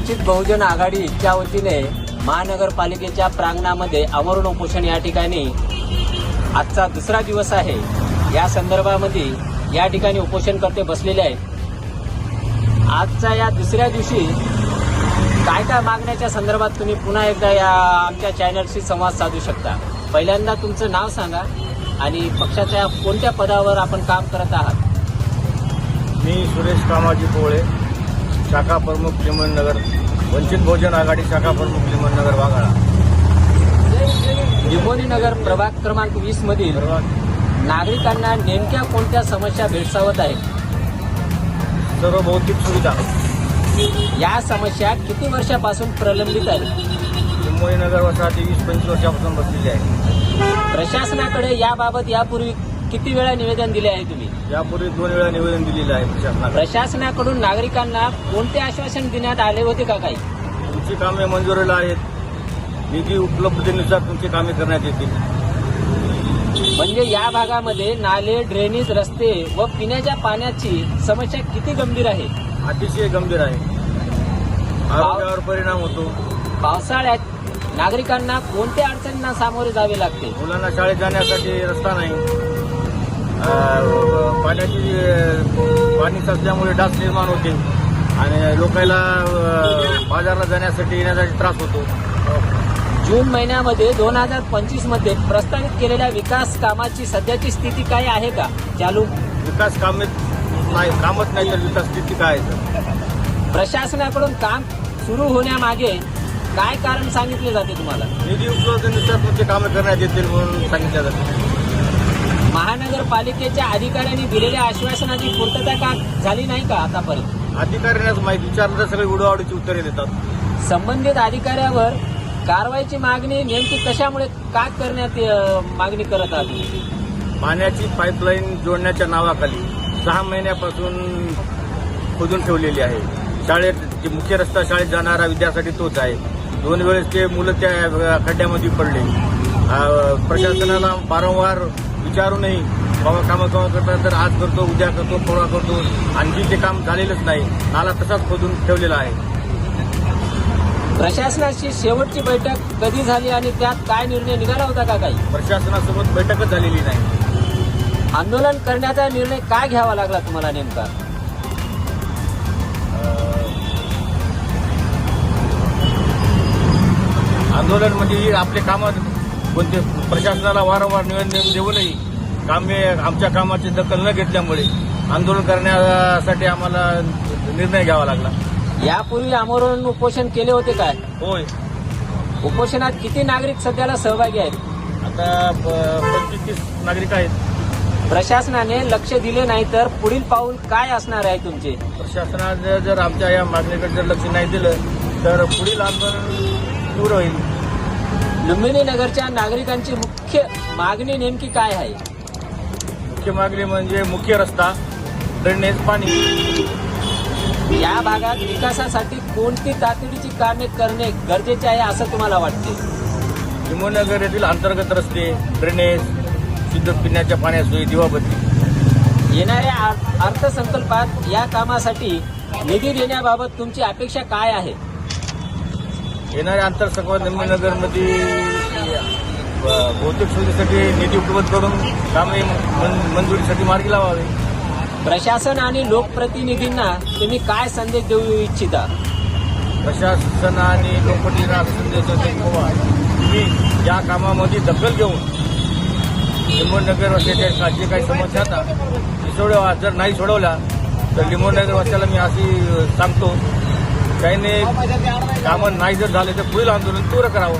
वंचित बहुजन आघाडीच्या वतीने महानगरपालिकेच्या प्रांगणामध्ये आमरण उपोषण या ठिकाणी आजचा दुसरा दिवस आहे। या संदर्भामध्ये या ठिकाणी उपोषणकर्ते बसलेले आहेत। आजच्या या दुसऱ्या दिवशी काय काय मागण्याच्या संदर्भात तुम्ही पुन्हा एकदा या आमच्या चॅनलशी संवाद साधू शकता। पहिल्यांदा तुमचं नाव सांगा आणि पक्षाच्या कोणत्या पदावर आपण काम करत आहात। मी सुरेश कामाजी पोळे, शाखा प्रमुख लिमननगर, वंचित बहुजन आघाडी शाखा प्रमुख लिमननगर वाघाळा। लिंबोनीनगर प्रभाग क्रमांक 20 मधील नागरिकांना नेमक्या कोणत्या समस्या भेडसावत आहेत। सर्व भौतिक सुविधा। या समस्या किती वर्षापासून प्रलंबित आहेत। लिंबोनीनगर वसाहती 20-25 वर्षापासून बसलेली आहे। प्रशासनाकडे याबाबत यापूर्वी किती वेळा निवेदन दिले आहे तुम्ही। यापूर्वी 2 वेळा निवेदन दिलेलं आहे प्रशासनाकडे। प्रशासनाकडून नागरिकांना कोणते आश्वासन देण्यात आले होते का काही। तुमची कामे मंजुरीला आहेत, निधी उपलब्धतेनुसार तुमची कामे करण्यात येतील। म्हणजे या भागामध्ये नाले, ड्रेनेज, रस्ते व पिण्याच्या पाण्याची समस्या किती गंभीर आहे। अतिशय गंभीर आहे, आरोग्यावर परिणाम होतो। पावसाळ्यात नागरिकांना कोणत्या अडचणींना सामोरे जावे लागते। मुलांना शाळेत जाण्यासाठी रस्ता नाही, पाणी साचल्यामुळे डास निर्माण होते आणि लोकांना बाजारला जाण्यासाठी येण्यासाठी त्रास होतो। जून महिन्यामध्ये 2025 मध्ये प्रस्तावित केलेल्या विकास कामाची सध्याची स्थिती काय आहे का। चालू विकास कामच नाही तर विकास स्थिती काय आहे। प्रशासनाकडून काम सुरू होण्यामागे काय कारण सांगितले जाते तुम्हाला। निधी उपलब्धतेनुसार तुमचे कामे करण्यात येतील म्हणून सांगितले जाते। महानगरपालिकेच्या अधिकाऱ्यांनी दिलेल्या आश्वासनाची पूर्तता का झाली नाही का आतापर्यंत। अधिकाऱ्यांनाच माहिती विचारलं तर सगळे उडवाउडीची उत्तरे देतात। संबंधित अधिकाऱ्यावर कारवाईची मागणी नेमकी कशामुळे का करण्यात मागणी करत आहात। पाण्याची पाईपलाईन जोडण्याच्या नावाखाली 6 महिन्यापासून खोदून ठेवलेली आहे। शाळेत जे मुख्य रस्ता शाळेत जाणारा विद्यार्थ्यासाठी तोच आहे। 2 वेळेस ते मुलं त्या खड्ड्यामध्ये पडले। प्रशासनाला वारंवार विचारूनही बाबा कामं करतात तर आज करतो, उद्या करतो, परवा करतो, आणखी ते काम झालेलंच नाही। नाला तसाच खोदून ठेवलेला आहे। प्रशासनाची शेवटची बैठक कधी झाली आणि त्यात काय निर्णय निघाला होता का काही। प्रशासनासोबत बैठकच झालेली नाही। आंदोलन करण्याचा निर्णय काय घ्यावा लागला तुम्हाला नेमका। आंदोलन म्हणजे आपले कामात कोणते प्रशासनाला वारंवार निवेदन देऊनही कामे आमच्या कामाची दखल न घेतल्यामुळे आंदोलन करण्यासाठी आम्हाला निर्णय घ्यावा लागला। यापूर्वी आमरण उपोषण केले होते काय। होय। उपोषणात किती नागरिक सध्याला सहभागी आहेत। आता 25-30 नागरिक आहेत। प्रशासनाने लक्ष दिले नाही तर पुढील पाऊल काय असणार आहे तुमचे। प्रशासनाने जर आमच्या या मागणीकडे जर लक्ष नाही दिलं तर पुढील आंदोलन तीव्र होईल। लुंबिनी नगरच्या नागरिकांची मुख्य मागणी नेमकी काय आहे। मुख्य मागणी म्हणजे मुख्य रस्ता, ड्रेनेज, पाणी। या भागात विकासासाठी कोणती तातडीची कामे करणे गरजेचे आहे असं तुम्हाला वाटते। लिंबोनीनगर येथील अंतर्गत रस्ते, ड्रेनेज, शुद्ध पिण्याच्या पाण्यासोयी, दिवाबत्ती। येणाऱ्या अर्थसंकल्पात या कामासाठी निधी देण्याबाबत तुमची अपेक्षा काय आहे। येणाऱ्या आंतरसंकल्प लिंबोनीनगरमध्ये भौतिक सुविधेसाठी निधी उपलब्ध करून कामे मंजुरीसाठी मार्गी लावावे। प्रशासन आणि लोकप्रतिनिधींना तुम्ही काय संदेश देऊ इच्छिता। प्रशासन आणि लोकप्रतिनिधींना संदेश तुम्ही या कामामध्ये दखल घेऊन लिंबोनीनगर वासियांच्या जे काही समस्या आता जर नाही सोडवल्या तर लिंबोनीनगर वासियाला मी अशी सांगतो, काही कामं नाही जर झाले तर पुढील आंदोलन तीव्र करावं।